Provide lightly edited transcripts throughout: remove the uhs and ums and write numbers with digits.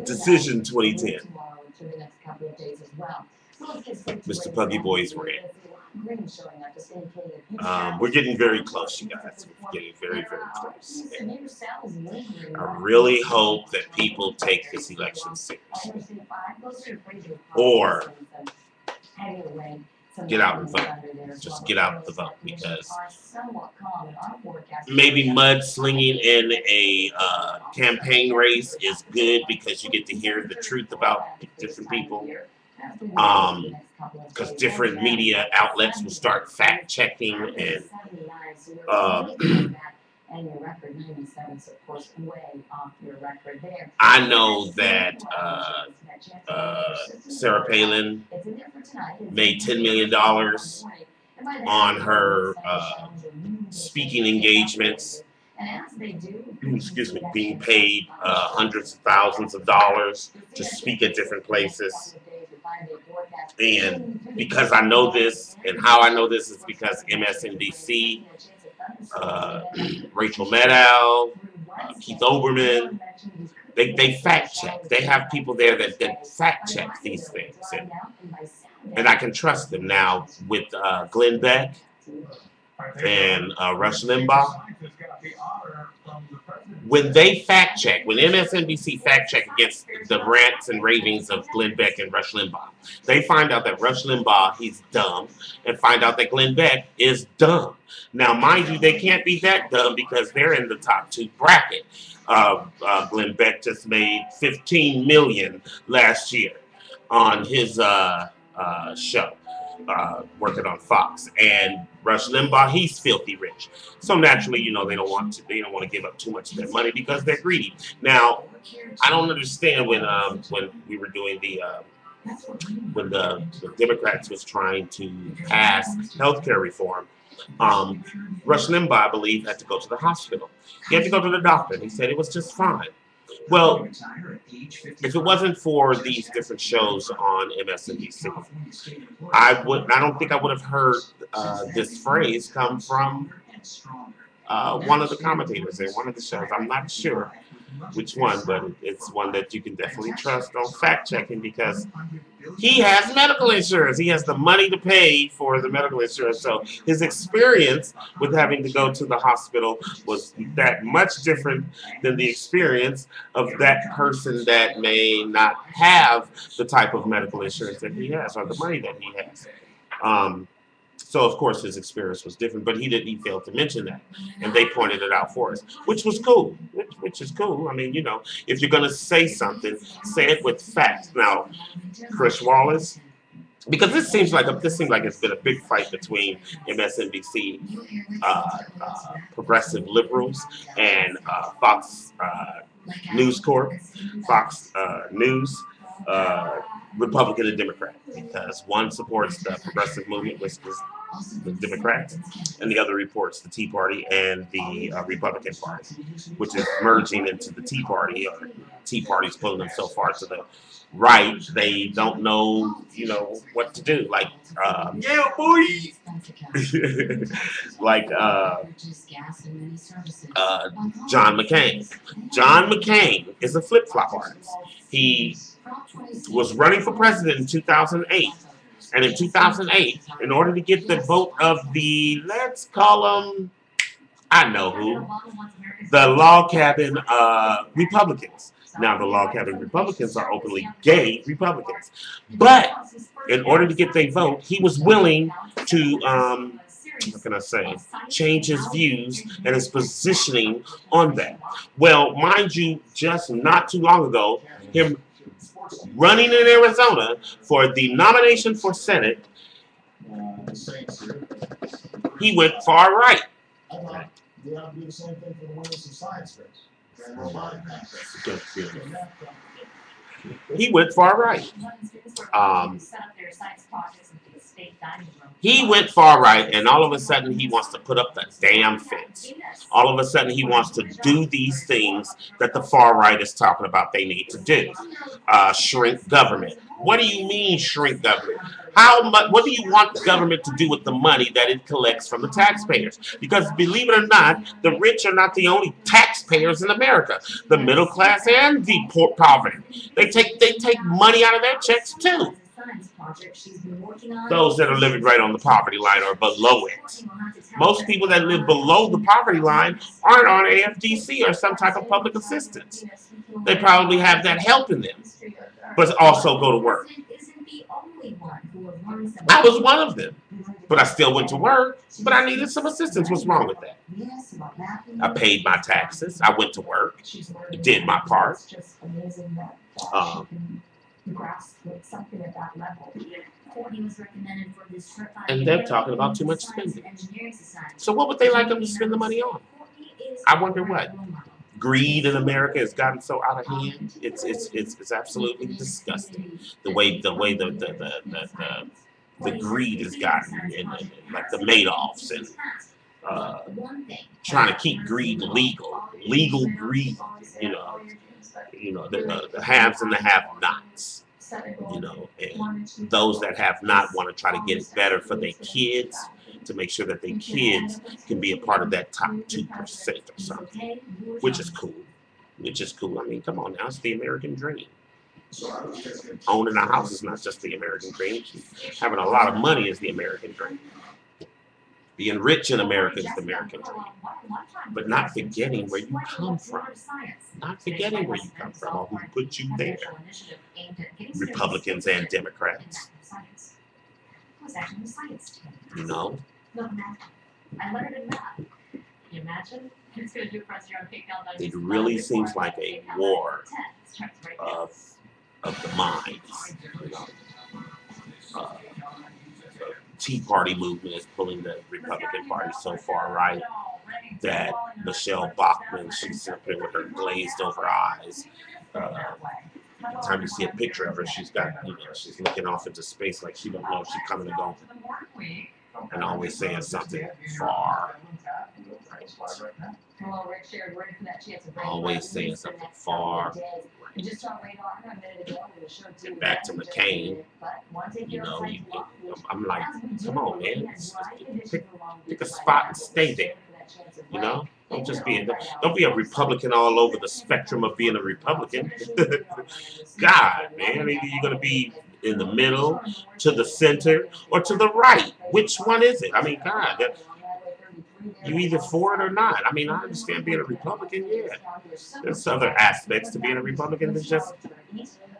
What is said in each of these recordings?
Decision 2010. Mr. Puggieboy's rant. We're getting very close, you guys. We're getting very, very close. And I really hope that people take this election seriously. Or get out and vote. Just get out the vote, because maybe mudslinging in a campaign race is good because you get to hear the truth about different people. Because different media outlets will start fact checking and I know that Sarah Palin made $10 million on her speaking engagements. Excuse me, being paid hundreds of thousands of dollars to speak at different places. And because I know this, and how I know this is because MSNBC, Rachel Maddow, Keith Olbermann, they fact check. They have people there that fact check these things. And I can trust them. Now, with Glenn Beck and Rush Limbaugh, when they fact check, when MSNBC fact check against the rants and ravings of Glenn Beck and Rush Limbaugh, they find out that Rush Limbaugh, he's dumb, and find out that Glenn Beck is dumb. Now, mind you, they can't be that dumb because they're in the top 2 bracket. Glenn Beck just made $15 million last year on his show, working on Fox, and Rush Limbaugh, he's filthy rich. So naturally, you know, they don't want to give up too much of their money because they're greedy. Now, I don't understand when we were doing when the Democrats was trying to pass healthcare reform. Rush Limbaugh, I believe, had to go to the hospital. He had to go to the doctor, and he said it was just fine. Well, if it wasn't for these different shows on MSNBC, I don't think I would have heard this phrase come from one of the commentators in one of the shows. I'm not sure which one, but it's one that you can definitely trust on fact checking because he has medical insurance. He has the money to pay for the medical insurance. So his experience with having to go to the hospital was that much different than the experience of that person that may not have the type of medical insurance that he has or the money that he has. So of course his experience was different, but he failed to mention that, and they pointed it out for us, which was cool. Which is cool. I mean, you know, if you're gonna say something, say it with facts. Now, Chris Wallace, because this seems like it's been a big fight between MSNBC, progressive liberals, and Fox News Corp, Fox News. Republican and Democrat, because one supports the progressive movement, which is the Democrats, and the other reports the Tea Party and the Republican Party, which is merging into the Tea Party. Tea Party's pulling them so far to the right, they don't know, you know, what to do. Like, yeah, boy, like John McCain. John McCain is a flip-flop artist. He was running for president in 2008. And in 2008, in order to get the vote of the, let's call them, I know who, the log cabin Republicans. Now, the log cabin Republicans are openly gay Republicans. But in order to get their vote, he was willing to, what can I say, change his views and his positioning on that. Well, mind you, just not too long ago, him running in Arizona for the nomination for Senate, he went far right. He went far right. He went far right, and all of a sudden he wants to put up the damn fence. All of a sudden he wants to do these things that the far right is talking about they need to do. Shrink government, What do you mean shrink government? How much? What do you want the government to do with the money that it collects from the taxpayers? Because believe it or not, the rich are not the only taxpayers in America. The middle class and the poor poverty. They take money out of their checks too. Those that are living right on the poverty line or below it. Most people that live below the poverty line aren't on AFDC or some type of public assistance. They probably have that helping them, but also go to work. I was one of them, but I still went to work, but I needed some assistance. What's wrong with that? I paid my taxes. I went to work, did my part. And they're talking about too much spending. So what would they like them to spend the money on? I wonder what. Greed in America has gotten so out of hand. It's absolutely disgusting. The way the greed has gotten, and like the Madoffs and trying to keep greed legal greed. The haves and the have-nots. And those that have not want to try to get it better for their kids, to make sure that their kids can be a part of that top 2% or something, which is cool. I mean, come on now, it's the American dream. Owning a house is not just the American dream. Having a lot of money is the American dream. Being rich in America is the American dream. But not forgetting where you come from. Not forgetting where you come from or who put you there. Republicans and Democrats. It really seems like a war of the minds. Tea Party movement is pulling the Republican Party so far right that Michelle Bachmann, she's sitting with her glazed over eyes. Every time you see a picture of her, she's got, she's looking off into space like she don't know if she's coming or going. And always saying something far. Always saying something far. And back to McCain, I'm like, come on, man, pick a spot and stay there. Don't be a Republican all over the spectrum of being a Republican. God, man, either you're gonna be in the middle, to the center, or to the right. Which one is it? I mean, God, you either for it or not. I mean, I understand being a Republican, yeah. There's other aspects to being a Republican than just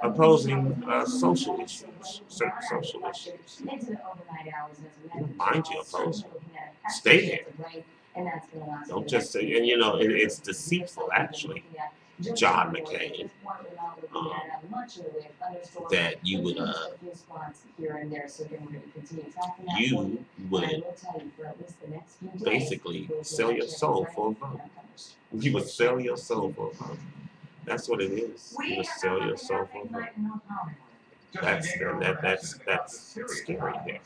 opposing social issues, certain social issues. Mind you, oppose them. Stay there. Don't just say, and it's deceitful, actually, John McCain, that you would basically sell your soul for a vote. You would sell your soul for a vote. That's what it is. You would sell your soul for a vote. That's scary there.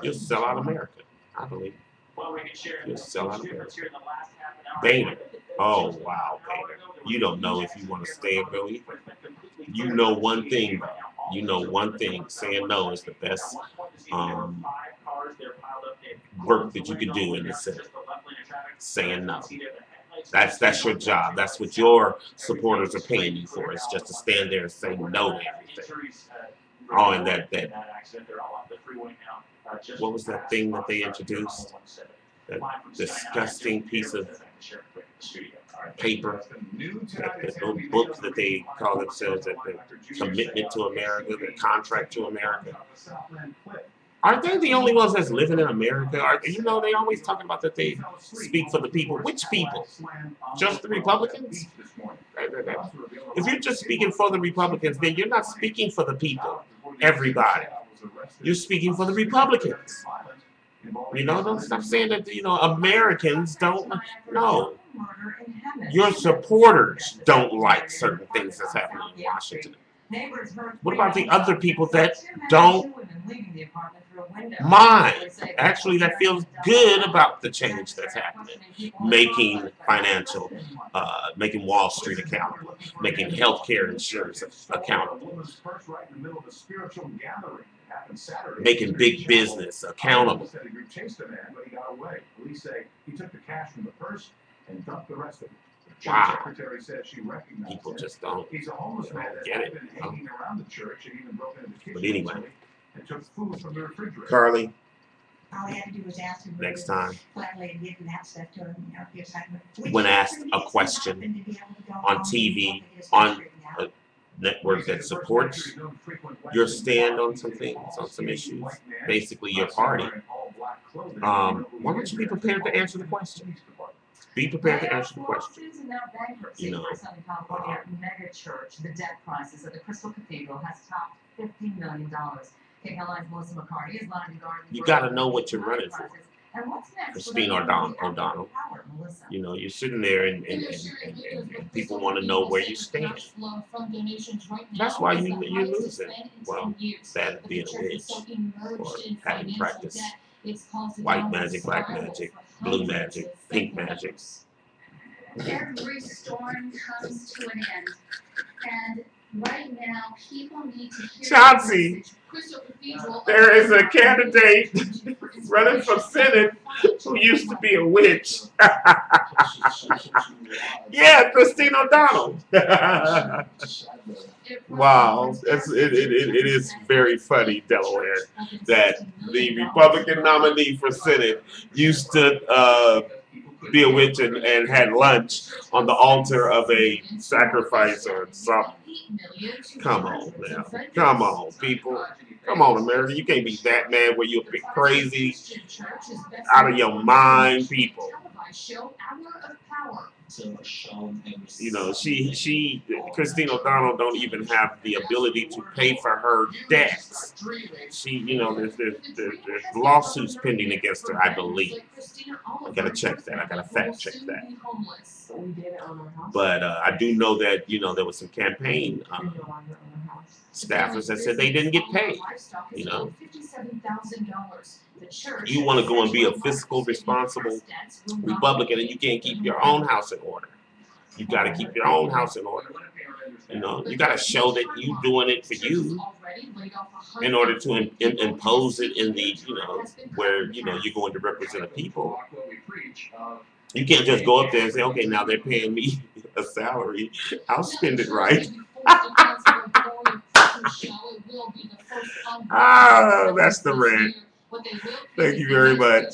You'll sell out America, I believe. You'll sell out America. Boehner. Oh, wow, Boehner. You don't know if you want to stay or go either. You know one thing, though. You know one thing. Saying no is the best work that you can do in the Senate. Saying no. That's your job. That's what your supporters are paying you for. It's just to stand there and say no to everything. Oh, and that what was that thing that they introduced? That disgusting piece of paper, that little book that they call themselves, that the commitment to America, the contract to America. Aren't they the only ones that's living in America? They always talking about that they speak for the people. Which people? Just the Republicans? If you're just speaking for the Republicans, then you're not speaking for the people, everybody. You're speaking for the Republicans. Don't stop saying that, Americans don't. No. Your supporters don't like certain things that's happening in Washington. What about the other people that don't mind. Actually, that feels good about the change that's happening. Making making Wall Street accountable, making healthcare insurance accountable, making big business accountable. Wow. People just don't get it. But anyway, Carly, all he had to do was ask him next time, flatly and giving that stuff to him, you know, here's how when asked a question on TV, on a network that supports your stand on some things, on some issues, basically your party, why don't you be prepared to answer the question? Be prepared to answer the question. You know, mega church, the debt crisis at the Crystal Cathedral has topped $15 million. KLI's Melissa McCarty is lining guard. You got to know what you're running for. And what's next? Christine O'Donnell. You know, you're sitting there and people want to know where you stand. That's why you're losing. Well, that being a witch or having practiced white magic, black magic, blue magic, pink magic. Every storm comes to an end. And right now, people need to hear Chauncey, there is a candidate running for Senate who used to be a witch. Yeah, Christine O'Donnell. Wow, it is very funny, Delaware, that the Republican nominee for Senate used to be a witch and had lunch on the altar of a sacrifice or something. Come on now. Come on, people. Come on, America. You can't be that mad where you're crazy, out of your mind, people. You know, Christine O'Donnell don't even have the ability to pay for her debts. You know, there's lawsuits pending against her, I believe. I gotta check that. I gotta fact check that. But I do know that, you know, there was some campaign staffers that said they didn't get paid. You know, you want to go and be a fiscal responsible Republican and you can't keep your own house in order. You got to keep your own house in order. You know, you got to show that you doing it for you in order to impose it in the, you know, where, you know, you're going to represent the people. You can't just go up there and say, okay, now they're paying me a salary. I'll spend it right. Ah, that's the rant. Thank you very much.